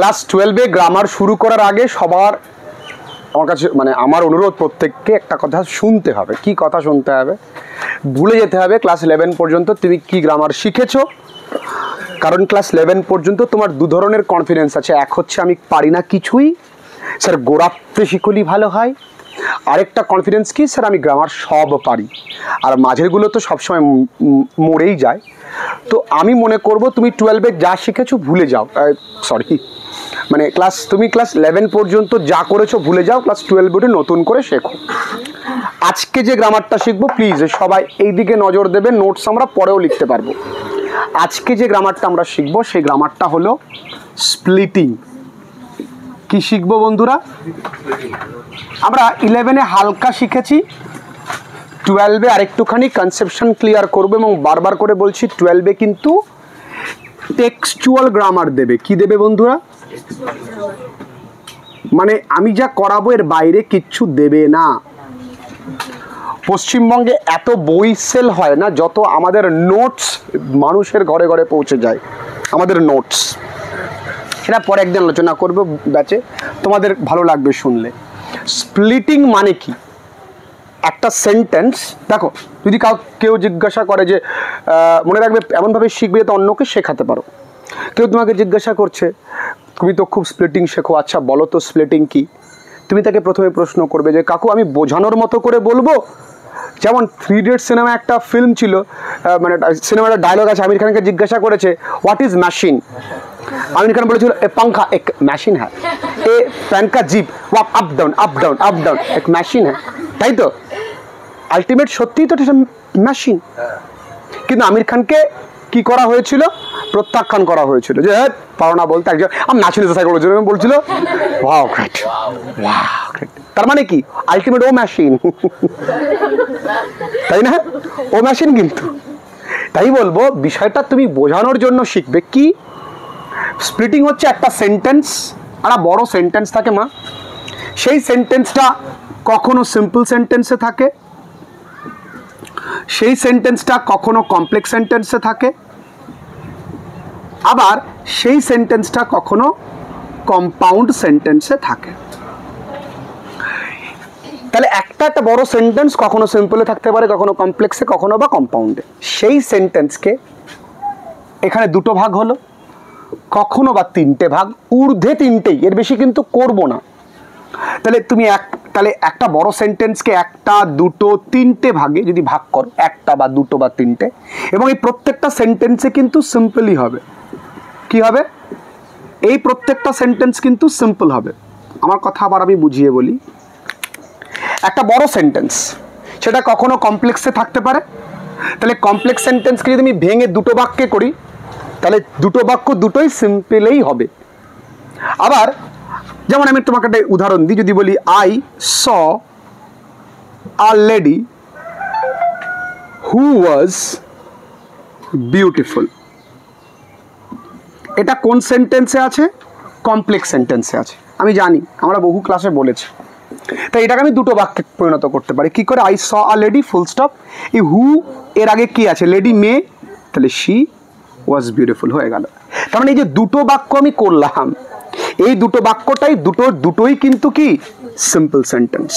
Class 12-এ grammar শুরু করার আগে সবার আমার কাছে মানে আমার অনুরোধ প্রত্যেককে একটা কথা শুনতে হবে। কি কথা শুনতে হবে? ভুলে যেতে হবে ক্লাস 11 পর্যন্ত তুমি কি গ্রামার শিখেছো। কারণ ক্লাস 11 পর্যন্ত তোমার দু ধরনের কনফিডেন্স আছে। এক হচ্ছে আমি পারি না কিছুই, স্যার গোড়াতে শিখলেই ভালো হয়। আরেকটা কনফিডেন্স কি, স্যার আমি গ্রামার সব পারি। আর মাঝেরগুলো তো সবসময় মরেই যায়। তো আমি মনে করব তুমি 12-এ যা শিখেছো ভুলে যাও, সরি মানে তুমি ক্লাস 11 পর্যন্ত যা করেছো ভুলে যাও, ক্লাস 12-এ নতুন করে শেখো। আজকে যে গ্রামারটা শিখবো প্লিজ সবাই এই দিকে নজর দেবে, নোটস আমরা পরেও লিখতে পারবো। আজকে যে গ্রামারটা আমরা শিখবো সেই গ্রামারটা হলো স্প্লিটিং। কি শিখবো বন্ধুরা? আমরা 11-এ হালকা শিখেছি, 12-এ আরেকটুখানি কনসেপশন ক্লিয়ার করবো এবং বারবার করে বলছি 12-এ কিন্তু টেক্সচুয়াল গ্রামার দেবে। কি দেবে বন্ধুরা? মানে আমি যা করাবো এর বাইরে কিচ্ছু দেবে না। পশ্চিমবঙ্গে এত বই সেল হয় না যত আমাদের নোটস মানুষের ঘরে ঘরে পৌঁছে যায়। আমাদের নোটস সেটা পরে একদিন আলোচনা করবো ব্যাচে, তোমাদের ভালো লাগবে শুনলে। স্প্লিটিং মানে কি? একটা সেন্টেন্স দেখো, যদি কেউ জিজ্ঞাসা করে যে মনে রাখবে এমনভাবে শিখবে যাতে অন্যকে শেখাতে পারো। কেউ তোমাকে জিজ্ঞাসা করছে তুমি তো খুব স্প্লিটিং শেখো, আচ্ছা বলো তো স্প্লিটিং কি? তুমি তাকে প্রথমে প্রশ্ন করবে যে কাকু আমি বোঝানোর মতো করে বলবো। যেমন 3 Idiots সিনেমা একটা ফিল্ম ছিল, মানে সিনেমাটা ডায়লগ আছে, আমির খানকে জিজ্ঞাসা করেছে what is machine. Aamir Khan বলেছিল এ পাঙ্খা এক মেশিন হ্যাঁ, এ ফ্যান কা জিপ ওয়াক up down up down up down এক মেশিন হ্যাঁ। তাই তো আলটিমেট সত্যিই তো এটা মেশিন। কিন্তু আমির খানকে কি করা হয়েছিল? প্রত্যাখ্যান করা হয়েছিল যে হ্যাঁ পারো না বলতে। একজন আমি মেশিন বলছিল ওয়াও গ্রেট ওয়াও গ্রেট। তার মানে কি আলটিমেট ও মেশিন, তাই না? ও মেশিন। কিন্তু তাই বলবো বিষয়টা তুমি বোঝানোর জন্য শিখবে। কি স্প্লিটিং হচ্ছে একটা সেন্টেন্স, একটা বড় সেন্টেন্স থাকে মা, সেই সেন্টেন্সটা কখনো সিম্পল সেন্টেন্সে থাকে, সেই সেন্টেন্সটা কখনো কমপ্লেক্স সেন্টেন্সে থাকে, আবার সেই সেন্টেন্সটা কখনো কম্পাউন্ড সেন্টেন্সে থাকে। তাহলে একটা বড় সেন্টেন্স কখনো সিম্পলে থাকতে পারে, কখনো কমপ্লেক্সে, কখনো বা কম্পাউন্ডে। সেই সেন্টেন্সকে এখানে দুটো ভাগ হলো, কখনো বা 3টে ভাগ, ঊর্ধ্বে 3টেই, এর বেশি কিন্তু করব না। তাহলে তুমি তাহলে একটা বড় সেন্টেন্সকে 1, 2, 3টে ভাগে যদি ভাগ করো, 1টা বা 2টো বা 3টে, এবং এই প্রত্যেকটা সেন্টেন্সে কিন্তু সিম্পলই হবে। কি হবে? এই প্রত্যেকটা সেন্টেন্স কিন্তু সিম্পল হবে। আমার কথা আবার আমি বুঝিয়ে বলি। একটা বড় সেন্টেন্স সেটা কখনো কমপ্লেক্সে থাকতে পারে। তাহলে কমপ্লেক্স সেন্টেন্সকে যদি আমি ভেঙে দুটো বাক্যে করি তাহলে দুটো বাক্য দুটোই সিম্পলেই হবে। আবার যেমন আমি তোমাকে একটা উদাহরণ দিই, যদি বলি I saw a lady who was beautiful, এটা কোন সেন্টেন্সে আছে? কমপ্লেক্স সেন্টেন্সে আছে। আমি জানি, আমরা বহু ক্লাসে বলেছি। তাই এটাকে আমি দুটো বাক্যে পরিণত করতে পারি। কি করে? I saw a lady full stop, এই হু এর আগে কি আছে? লেডি মেয়ে, তাহলে শি ওয়াজ বিউটিফুল হয়ে গেল। তার মানে এই যে দুটো বাক্য আমি করলাম, এই দুটো বাক্যটাই দুটোই কিন্তু কি সিম্পল সেন্টেন্স।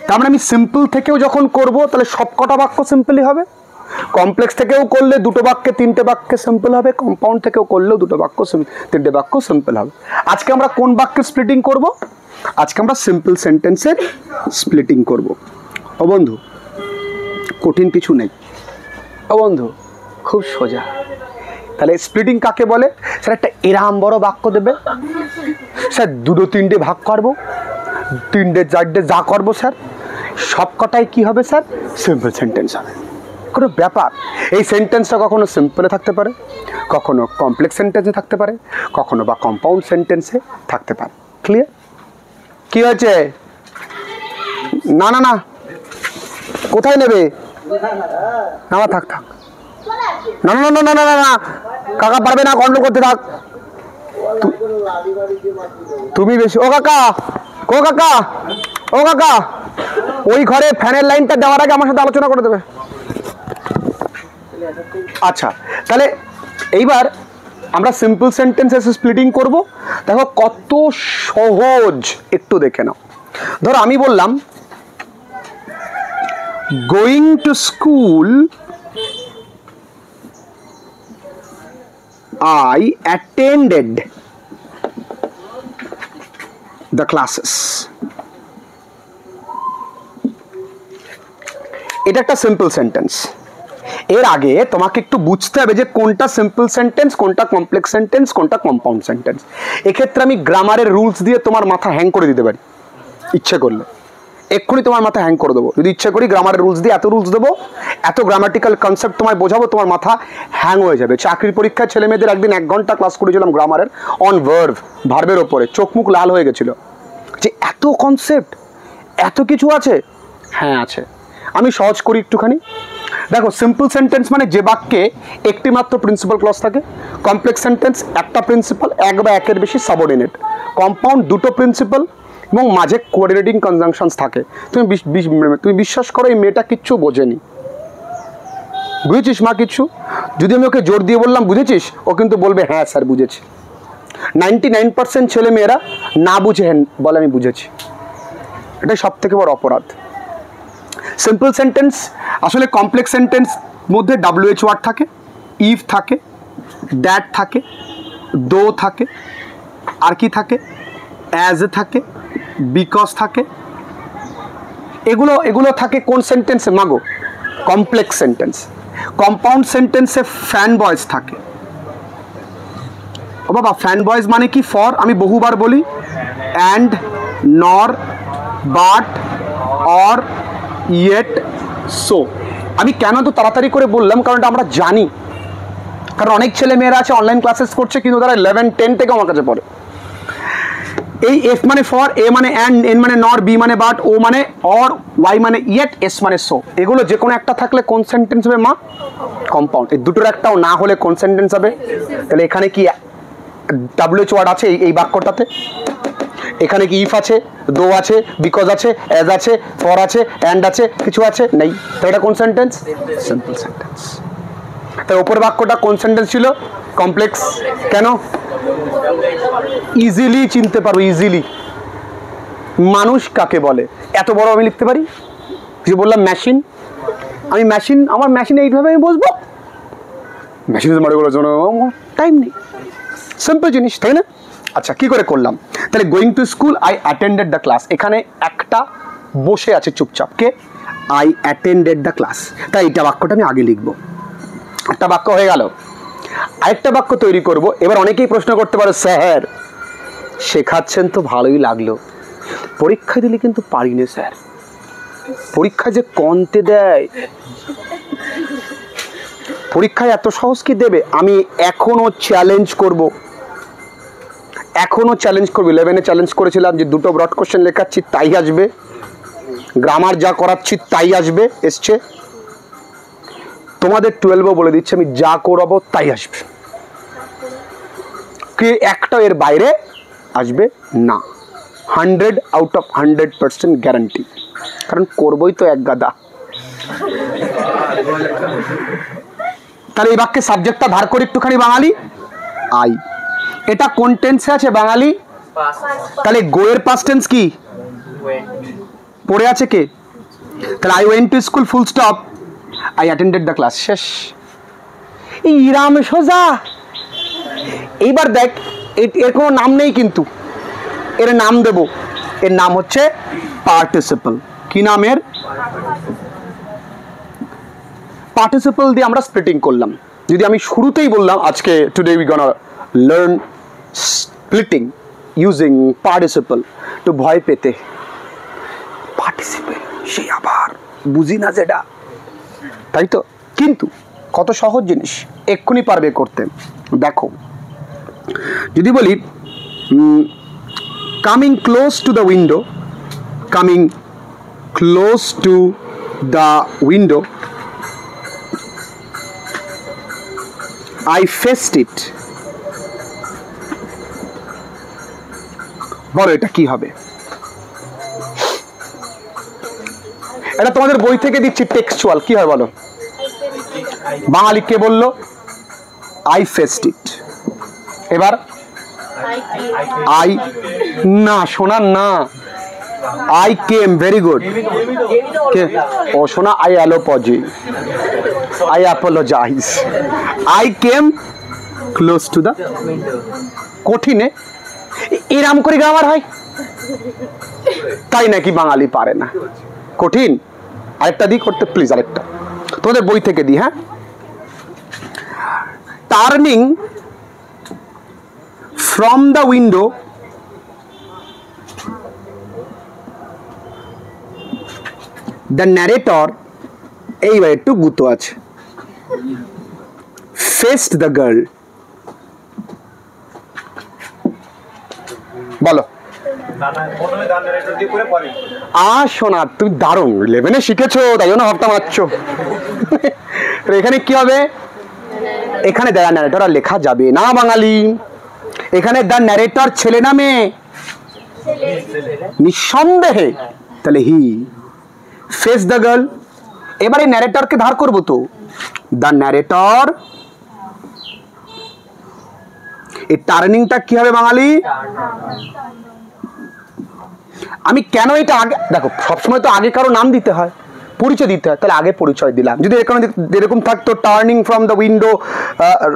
তার মানে আমি সিম্পল থেকেও যখন করব তাহলে সবকটা বাক্য সিম্পলই হবে। কমপ্লেক্স থেকেও করলে দুটো বাক্যে 3টে বাক্যে সিম্পল হবে, কম্পাউন্ড থেকেও করলেও দুটো বাক্য 3টে বাক্য সিম্পল হবে। আজকে আমরা কোন বাক্যে স্প্লিটিং করব? আজকে আমরা সিম্পল সেন্টেন্সের স্প্লিটিং করব। ও বন্ধু কঠিন কিছু নেই, ও বন্ধু খুব সোজা। তাহলে স্প্লিটিং কাকে বলে? স্যার একটা এরম বড় বাক্য দেবে, স্যার 2-3টে ভাগ করবো, 3টে 4টে যা করবো স্যার সবকটাই কি হবে স্যার? সিম্পল সেন্টেন্স হবে। কোনো ব্যাপার। এই সেন্টেন্সটা কখনো সিম্পলে থাকতে পারে, কখনো কমপ্লেক্স সেন্টেন্সে থাকতে পারে, কখনো বা কম্পাউন্ড সেন্টেন্সে থাকতে পারে। ক্লিয়ার? কি হয়েছে? না না না, কোথায় নেবে? না থাক থাক, না না না না না না না, কাকা পারবে না, কন্ট্রোল করতে থাক। তুমি বেশি। ও কাকা, ও কাকা, ও কাকা, ওই ঘরে ফ্যানের লাইনটা দেওয়ার আগে আমার সাথে আলোচনা করে দেবে। আচ্ছা, তাহলে এইবার আমরা সিম্পল সেন্টেন্সে স্প্লিটিং করব। দেখো কত সহজ, একটু দেখে নাও। ধরো আমি বললাম going to school I attended the classes. এটা একটা সিম্পল সেন্টেন্স। এর আগে তোমাকে একটু বুঝতে হবে যে কোনটা সিম্পল সেন্টেন্স, কোনটা কমপ্লেক্স সেন্টেন্স, কোনটা কম্পাউন্ড সেন্টেন্স। এক্ষেত্রে আমি গ্রামারের রুলস দিয়ে তোমার মাথা হ্যাং করে দিতে পারি, ইচ্ছে করলে এক্ষুনি তোমার মাথা হ্যাং করে দেবো। যদি ইচ্ছে করি গ্রামারের রুলস দিয়ে এত রুলস দেবো, এত গ্রামাটিক্যাল কনসেপ্ট তোমায় বোঝাবো, তোমার মাথা হ্যাং হয়ে যাবে। চাকরির পরীক্ষায় ছেলে মেয়েদের একদিন 1 ঘন্টা ক্লাস করেছিলাম গ্রামারের, অন ভার্ভ, ভার্বের ওপরে, চোখ মুখ লাল হয়ে গেছিল যে এত কনসেপ্ট, এত কিছু আছে। হ্যাঁ আছে, আমি সহজ করি একটুখানি। দেখো সিম্পল সেন্টেন্স মানে যে বাক্যে একটি মাত্র প্রিন্সিপাল ক্লজ থাকে। কমপ্লেক্স সেন্টেন্স একটা প্রিন্সিপাল, এক বা একের বেশি সাবঅর্ডিনেট। কম্পাউন্ড দুটো প্রিন্সিপাল এবং মাঝে কোঅর্ডিনেটিং কনজাংশনস থাকে। তুমি বিশ্বাস করো এই মেয়েটা কিচ্ছু বোঝেনি, বুঝেছিস মা কিচ্ছু? যদি আমি ওকে জোর দিয়ে বললাম বুঝেছিস, ও কিন্তু বলবে হ্যাঁ স্যার বুঝেছি। 99% ছেলে মেয়েরা না বুঝে বলে আমি বুঝেছি। এটাই সব থেকে বড় অপরাধ। সিম্পল সেন্টেন্স আসলে কমপ্লেক্স সেন্টেন্স মধ্যে WH ওয়ার্ড থাকে, ইফ থাকে, দ্যাট থাকে, দো থাকে, আর কি থাকে, অ্যাজ থাকে, বিকজ থাকে। এগুলো থাকে কোন সেন্টেন্সে মাগো? Complex sentence. কম্পাউন্ড সেন্টেন্সে ফ্যান বয়েজ থাকে। ও বাবা, ফ্যান বয়েজ মানে কি? ফর, আমি বহুবার বলি, অ্যান্ড, নর, বাট, অর, ইয়েট, সো। আমি কেন তো তাড়াতাড়ি করে বললাম, কারণ এটা আমরা জানি। কারণ অনেক ছেলে মেয়েরা আছে অনলাইন ক্লাসেস করছে, কিন্তু তারা 11, 10 থেকে আমার কাছে পড়ে। এই এফ মানে ফর, এ মানে অ্যান্ড, এন মানে নর, বি মানে বাট, ও মানে অর, ওয়াই মানে ইয়েট, এস মানে সো। এগুলো যে কোনো একটা থাকলে কোন সেন্টেন্স হবে মা? কম্পাউন্ড। এই দুটোর একটাও না হলে কোন সেন্টেন্স হবে? তাহলে এখানে কি WH ওয়ার্ড আছে এই বাক্যটাতে? এখানে কি ইফ আছে, দো আছে, বিকজ আছে, অ্যাজ আছে, ফর আছে, অ্যান্ড আছে, কিছু আছে? নেই। তাহলে এটা কোন সেন্টেন্স? Simple sentence. তাই ওপর বাক্যটা কোন সেন্টেন্স ছিল? কমপ্লেক্স। কেন? ইজিলি চিনতে পারবো, ইজিলি। মানুষ কাকে বলে এত বড় আমি লিখতে পারি। যে বললাম মেশিন, আমি মেশিন, আমার মেশিন এইভাবে আমি বসবো, মেশিনের মানে বলার জন্য টাইম নেই। সিম্পল জিনিস, তাই না? আচ্ছা, কি করে করলাম? তাহলে going to school, I attended the class. এখানে একটা বসে আছে চুপচাপ, কে? I attended the class. তাই এইটা বাক্যটা আমি আগে লিখবো। একটা বাক্য হয়ে গেল। আরেকটা বাক্য তৈরি করব। এবার অনেকেই প্রশ্ন করতে পারো, স্যার শেখাচ্ছেন তো ভালোই লাগলো, পরীক্ষা দিলে কিন্তু পারি না স্যার, পরীক্ষা যে কন্তে দেয়, পরীক্ষায় এত সহজ কি দেবে? আমি এখনো চ্যালেঞ্জ করব, 11-এ চ্যালেঞ্জ করেছিলাম যে দুটো ব্রড কোশ্চেন লেখাচ্ছি তাই আসবে, গ্রামার যা করাচ্ছি তাই আসবে, এসছে। তোমাদের 12-এও বলে দিচ্ছি আমি যা করাবো তাই আসবে, কি একটা এর বাইরে আসবে না। 100/100% গ্যারান্টি, কারণ করবই তো এক গাদা। তাহলে এই বাক্যে সাবজেক্টটা ধার করি একটুখানি, বাঙালি আই। এটা কোন টেন্সে আছে বাঙালি? তাহলে গোয়ের পাস্ট টেন্স কি? পড়ে আছে কে? তাহলে I went to school, full stop, I attended the class, শেষ। এই ইরাম সোজা। এইবার দেখ, এর কোনো নাম নেই, কিন্তু এর নাম দেব। এর নাম হচ্ছে পার্টিসিপল। কি নাম এর? পার্টিসিপল দিয়ে আমরা স্প্লিটিং করলাম। যদি আমি শুরুতেই বললাম আজকে today we gonna learn splitting using participle, তো ভয় পেতে, পার্টিসিপল সেই আবার বুঝি না যেটা, তাই তো? কিন্তু কত সহজ জিনিস, এক্ষুনি পারবে করতে। দেখো, যদি বলি coming close to the window, coming close to the window, I faced it, বলো এটা কি হবে? এটা তোমাদের বই থেকে দিচ্ছি, টেক্সচুয়াল। কি হয় বলো? বাঙালি কে বললো? I faced it। এবার আই না শোনা না, আই কেম, ভেরি গুড। ও শোনা আই অ্যালোপজি, I apologize, I came close to the. কঠিনে এরাম করে গ্রামার হয় তাই নাকি বাঙালি পারে না? কঠিন। আরেকটা দিই করতে প্লিজ, আরেকটা তোমাদের বই থেকে দিই। হ্যাঁ, turning from the window the narrator, এইবার একটু গুতো আছে, ফেসড দ্য গার্ল। বলো। শোনা তুমি দারুণ 11-এ শিখেছো, তাই জন্য ভাবতে পারছো। এখানে কি হবে? এখানে দ্য ন্যারেটর আর লেখা যাবে না বাঙালি। এখানে দ্য ন্যারেটর ছেলে না মেয়ে? নিঃসন্দেহে। তাহলে হি ফেস দ্য গার্ল। এবারে ন্যারেটরকে ধার করবো তো, দ্য ন্যারেটর। এই টার্নিংটা কি হবে বাঙালি? আমি কেন এটা আগে দেখো, সবসময় তো আগে কারো নাম দিতে হয়, পরিচয় দিতে হয়, তাহলে আগে পরিচয় দিলাম। যদি এরকম থাকতো turning from the window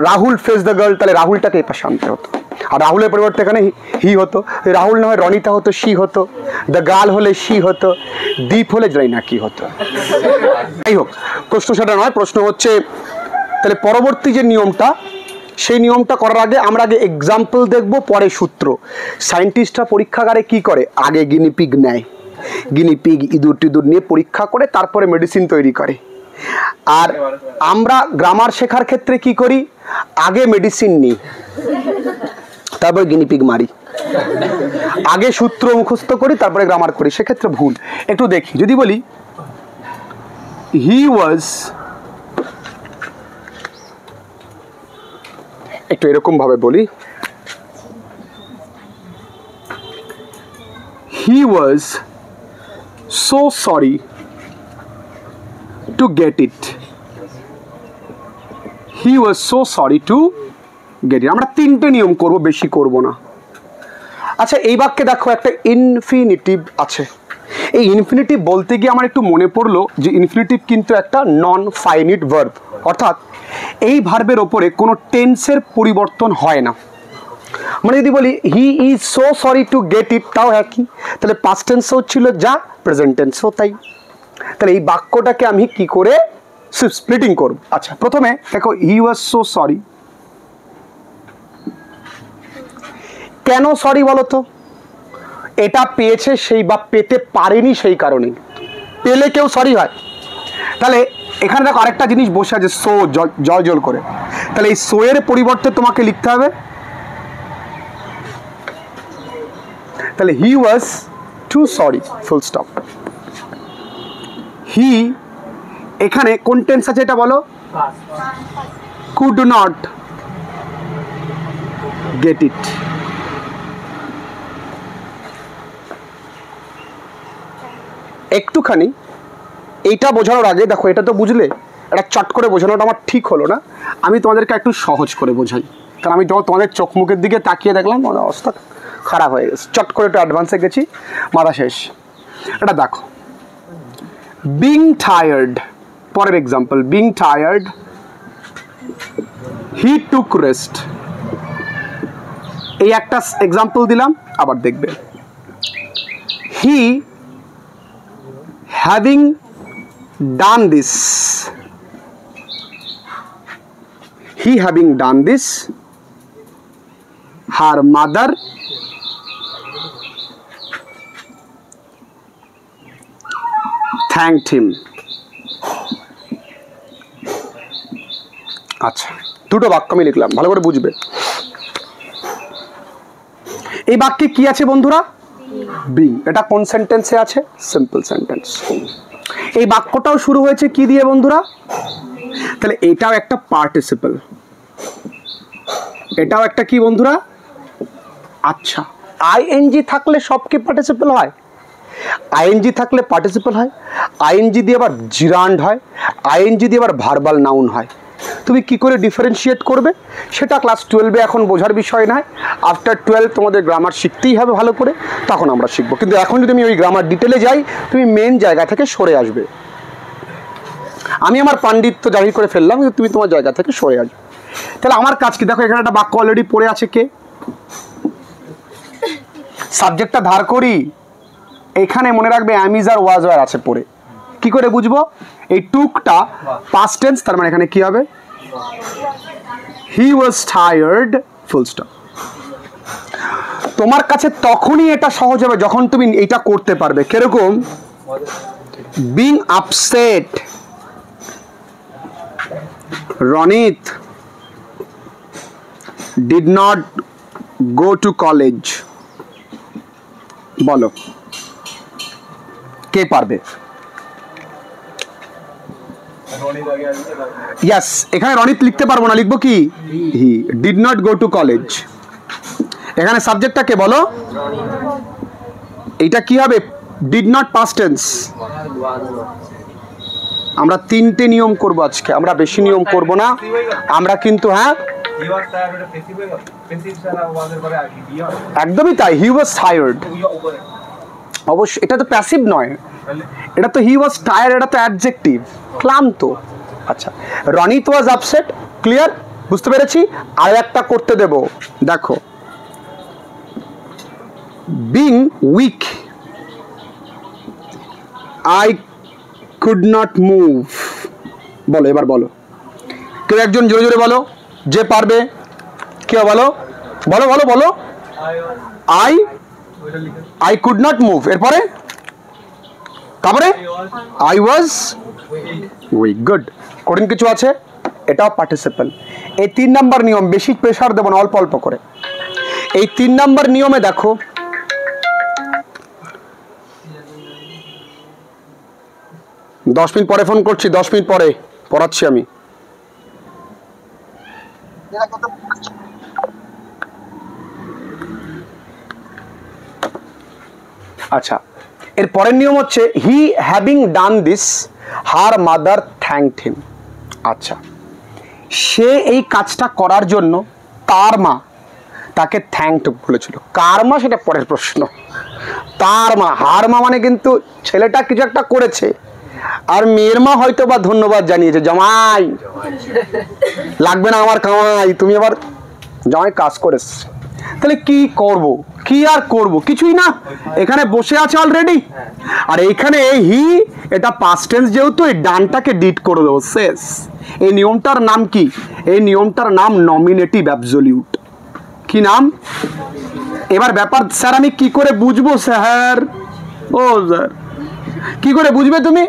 Rahul face the girl, তাহলে রাহুলটাকে এই পাশে আনতে হতো, আর রাহুলের পরিবর্তে এখানে হি হতো। রাহুল না হয় রনিতা হতো, শি হতো। দ্য গার্ল হলে শি হতো, দীপ হলে যাই না কি হতো। যাই হোক, প্রশ্ন সেটা নয়। প্রশ্ন হচ্ছে তাহলে পরবর্তী যে নিয়মটা, সেই নিয়মটা করার আগে আমরা আগে এক্সাম্পল দেখব, পরে সূত্র। সায়েন্টিস্টরা পরীক্ষাগারে কি করে? আগে গিনিপিগ নেয়, গিনিপিগ ইঁদুর টিঁদুর নিয়ে পরীক্ষা করে তারপরে মেডিসিন তৈরি করে। আর আমরা গ্রামার শেখার ক্ষেত্রে কি করি? আগে মেডিসিন নিই, তারপরে গিনিপিগ মারি। আগে সূত্র মুখস্থ করি, তারপরে গ্রামার করি। সেক্ষেত্রে ভুল। একটু দেখি, যদি বলি হি ওয়াজ, একটু এরকম ভাবে বলি, he was so sorry to get it, he was so sorry to get it. আমরা তিনটে নিয়ম করব, বেশি করব না। আচ্ছা, এই বাক্যে দেখো একটা ইনফিনিটিভ আছে। এই ইনফিনিটিভ বলতে গিয়ে আমার একটু মনে পড়লো যে ইনফিনিটিভ কিন্তু একটা নন ফাইনিট ভার্ব, অর্থাৎ এই ভার্বের ওপরে কোনো টেন্সের পরিবর্তন হয় না। মানে যদি বলি he is so sorry to get ইট, তাও একই। তাহলে পাস্ট টেন্সও ছিল যা, প্রেজেন্ট টেন্সও তাই। তাহলে এই বাক্যটাকে আমি কি করে স্প্লিটিং করব? আচ্ছা, প্রথমে দেখো হি ওয়াজ সো সরি। কেন সরি বলো তো? এটা পেয়েছে সেই বা পেতে পারেনি সেই কারণে। পেলে কেউ সরি হয়? তাহলে এখানে দেখো আরেকটা জিনিস বসে আছে, সো, জল জল করে। তাহলে এই সো এর পরিবর্তে তোমাকে লিখতে হবে, তাহলে হি ওয়াজ টু সরি, ফুল স্টপ। হি এখানে কোন টেন্স আছে এটা বলো? Could not get it. একটুখানি এইটা বোঝানোর আগে দেখো, এটা তো বুঝলে, এটা চট করে বোঝানোটা আমার ঠিক হলো না। আমি তোমাদেরকে একটু সহজ করে বোঝাই, কারণ আমি যখন তোমাদের চোখ মুখের দিকে তাকিয়ে দেখলাম তোমাদের অবস্থা খারাপ হয়ে গেছে। চট করে একটু অ্যাডভান্সে গেছি, মাথা শেষ। এটা দেখো, বিং টায়ার্ড, পরের এক্সাম্পল, বিং টায়ার্ড হি টুক রেস্ট। এই একটা এক্সাম্পল দিলাম, আবার দেখবে হি having done this, he having done this, her mother thanked him. আচ্ছা, দুটো বাক্য আমি লিখলাম, ভালো করে বুঝবে। এই বাক্যে কি আছে বন্ধুরা? বিং। এটা কোন সেন্টেন্সে আছে? Simple sentence. এই বাক্যটাও শুরু হয়েছে কি দিয়ে বন্ধুরা? তাহলে এটাও একটা পার্টিসিপল, এটাও একটা কি বন্ধুরা? আচ্ছা, আইএনজি থাকলে সব কি পার্টিসিপল হয়? আইএনজি থাকলে পার্টিসিপল হয়, আইএনজি দিয়ে আবার জিরান্ড হয়, আইএনজি দিয়ে আবার ভার্বাল নাউন হয়। তুমি কি করে ডিফারেন্সিয়েট করবে সেটা ক্লাস 12-এ এখন বোঝার বিষয় নয়। আফটার 12 তোমাদের গ্রামার শিখতেই হবে ভালো করে, তখন আমরা শিখবো। কিন্তু এখন যদি আমি ওই গ্রামার ডিটেলে যাই, তুমি মেন জায়গা থেকে সরে আসবে। আমি আমার পাণ্ডিত্য জাহির করে ফেললাম, কিন্তু তুমি তোমার জায়গা থেকে সরে আসবে। তাহলে আমার কাজ কি? দেখো এখানে একটা বাক্য অলরেডি পড়ে আছে, কে? সাবজেক্টটা ধার করি, এখানে মনে রাখবে am is R was were আছে পড়ে। কি করে বুঝবো? এই টুকটা পাস্ট টেন্স, তার মানে এখানে কি হবে? হি ওয়াজ টায়ার্ড, ফুল স্টপ। তোমার কাছে তখনই এটা সহজ হবে যখন তুমি এটা করতে পারবে। কিরকম? Being upset, Ronit did not go to college. বলো কে পারবে? ইয়েস, এখানে রনিত লিখতে পারবো না, লিখবো কি? He did not go to college. এখানে সাবজেক্টটা কে বলো? এইটা কি হবে? Did not past tense. আমরা 3টে নিয়ম করব আজকে, আমরা বেশি নিয়ম করব না। আমরা কিন্তু হ্যাঁ একদমই তাই, হি ওয়াজ টায়ার্ড। অবশ্যই এটা তো প্যাসিভ নয়, এটা তো হি ওয়াজ টায়ার্ড, এটা তো অ্যাডজেক্টিভ, ক্লান্ত। আচ্ছা, রনিত ওয়াজ আপসেট, ক্লিয়ার? বুঝতে পেরেছি। আর একটা করতে দেব, দেখো being weak I could not move. বলো এবার বলো, কেউ একজন জোরে জোরে বলো, যে পারবে। কেউ বলো, বলো বলো বলো। আই কুড নট মুভ, এরপরে তারপরে আই ওয়াজ উইক। গুড। কঠিন কিছু আছে? এটাও পার্টিসিপল। এই 3 নাম্বার নিয়ম, বেশি প্রেশার দেবো না, অল্প অল্প করে। এই 3 নাম্বার নিয়মে দেখো, দশ মিনিট পরে ফোন করছি, 10 মিনিট পরে পড়াচ্ছি আমি। আচ্ছা, এর পরের নিয়ম হচ্ছে he having done this her mother thanked him. আচ্ছা, সে এই কাজটা করার জন্য তার মা তাকে থ্যাঙ্কড বলেছিল। কার মা সেটা পরের প্রশ্ন। তার মা, হার মা মানে কিন্তু ছেলেটা কিছু একটা করেছে, আর মেয়ের মা হয়তো বা ধন্যবাদ জানিয়েছে, জামাই লাগবে না আমার কামাই, তুমি আবার জামাই কাজ করেছ। তাহলে কি করব? কি আর করব? কিছুই না, এখানে বসে আছে অলরেডি। আর এইখানে হি, এটা পাস্ট টেন্স যেহেতু, এই ডানটাকে ডিড করে দেবো, শেষ। এই নিয়মটার নাম কি? এই নিয়মটার নাম নমিনেটিভ অ্যাবসলিউট। কি নাম? এবার ব্যাপার, স্যার আমি কি করে বুঝবো স্যার? ও স্যার কি করে বুঝবে তুমি?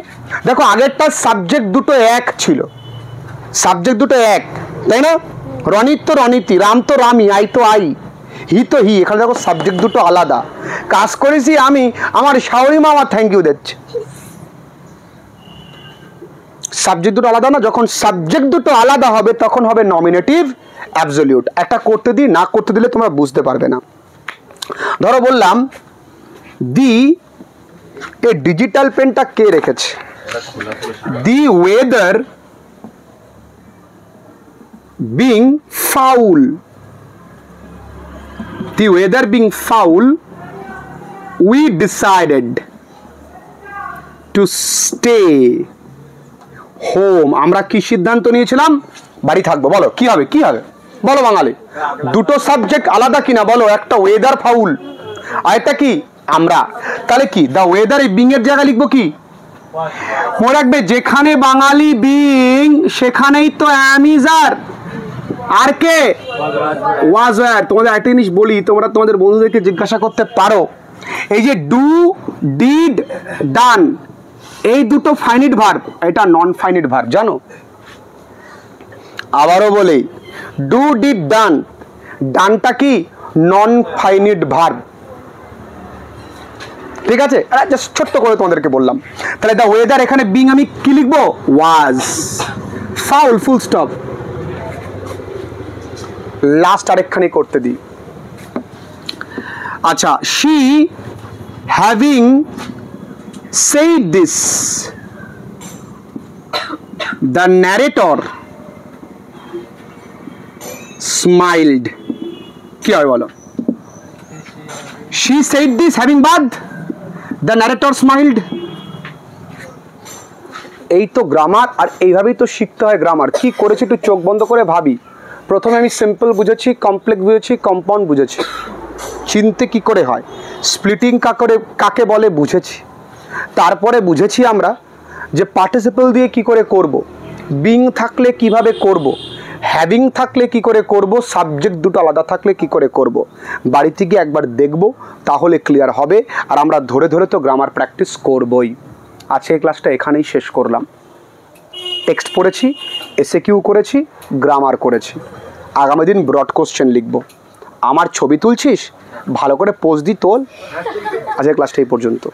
দেখো আগেরটা সাবজেক্ট দুটো এক ছিল, সাবজেক্ট দুটো এক, তাই না? রনিত তো রনিতি, রাম তো রামি, আই তো আই, হি তো হি। এখানে দেখো সাবজেক্ট দুটো আলাদা। কাজ করেছি আমি, আমার শাওরি মা আমার থ্যাংক ইউ দিচ্ছে। সাবজেক্ট দুটো আলাদা না? যখন সাবজেক্ট দুটো আলাদা হবে তখন হবে নমিনেটিভ অ্যাবসলিউট। একটা করতে দিই, না করতে দিলে তোমরা বুঝতে পারবে না। ধরো বললাম দি, এই ডিজিটাল পেনটা কে রেখেছে? The weather being foul, the weather being foul we decided to stay home. আমরা কি সিদ্ধান্ত নিয়েছিলাম? বাড়ি থাকবো। বলো কি হবে? কি হবে বলো বাঙালি? দুটো সাবজেক্ট আলাদা কিনা বলো? একটা ওয়েদার ফাউল, আর একটা কি আমরা। তাহলে কি দা ওয়েদার, এই বিং এর জায়গায় লিখবো কি? মনে রাখবে, যেখানে বাঙালি বিং সেখানেই তো am is R, R K? Was wire. তোমাদের একটা জিনিস বলি, তোমরা তোমাদের বন্ধুদেরকে জিজ্ঞাসা করতে পারো, এই যে ডু, ডিড, ডান, এই দুটো ফাইনিট ভার্ব, এটা নন ফাইনিট ভার্ব, জানো? আবারও বলি, ডু, ডিড, ডান, ডানটা কি? Non finite verb. ঠিক আছে, জাস্ট ছোট্ট করে তোমাদেরকে বললাম। তাহলে দা ওয়েদার, এখানে বিং আমি কি লিখবো? ওয়াজ। ফাউল, ফুল স্টপ। লাস্ট আরেকখানি করতে দিই। আচ্ছা, she having said this, the narrator smiled, কি হয় বলো? she said this having bath, the narrator smiled. এই তো গ্রামার, আর এইভাবেই তো শিখতে হয় গ্রামার। কি করেছি একটু চোখ বন্ধ করে ভাবি। প্রথমে আমি সিম্পল বুঝেছি, কমপ্লেক্স বুঝেছি, কম্পাউন্ড বুঝেছি, চিনতে কি করে হয়, স্প্লিটিং কাকে বলে বুঝেছি। তারপরে বুঝেছি আমরা যে পার্টিসিপল দিয়ে কি করে করব, বিং থাকলে কিভাবে করব, হ্যাভিং থাকলে কি করে করব, সাবজেক্ট দুটো আলাদা থাকলে কি করে করব। বাড়িতে গিয়ে একবার দেখব, তাহলে ক্লিয়ার হবে। আর আমরা ধরে ধরে তো গ্রামার প্র্যাকটিস করবই। আজকে এই ক্লাসটা এখানেই শেষ করলাম। টেক্সট পড়েছি, এসএকিউ করেছি, গ্রামার করেছি। আগামী দিন ব্রড কোশ্চেন লিখব। আমার ছবি তুলছিস, ভালো করে পোজ দি তোল। আজকের ক্লাসটা এই পর্যন্ত।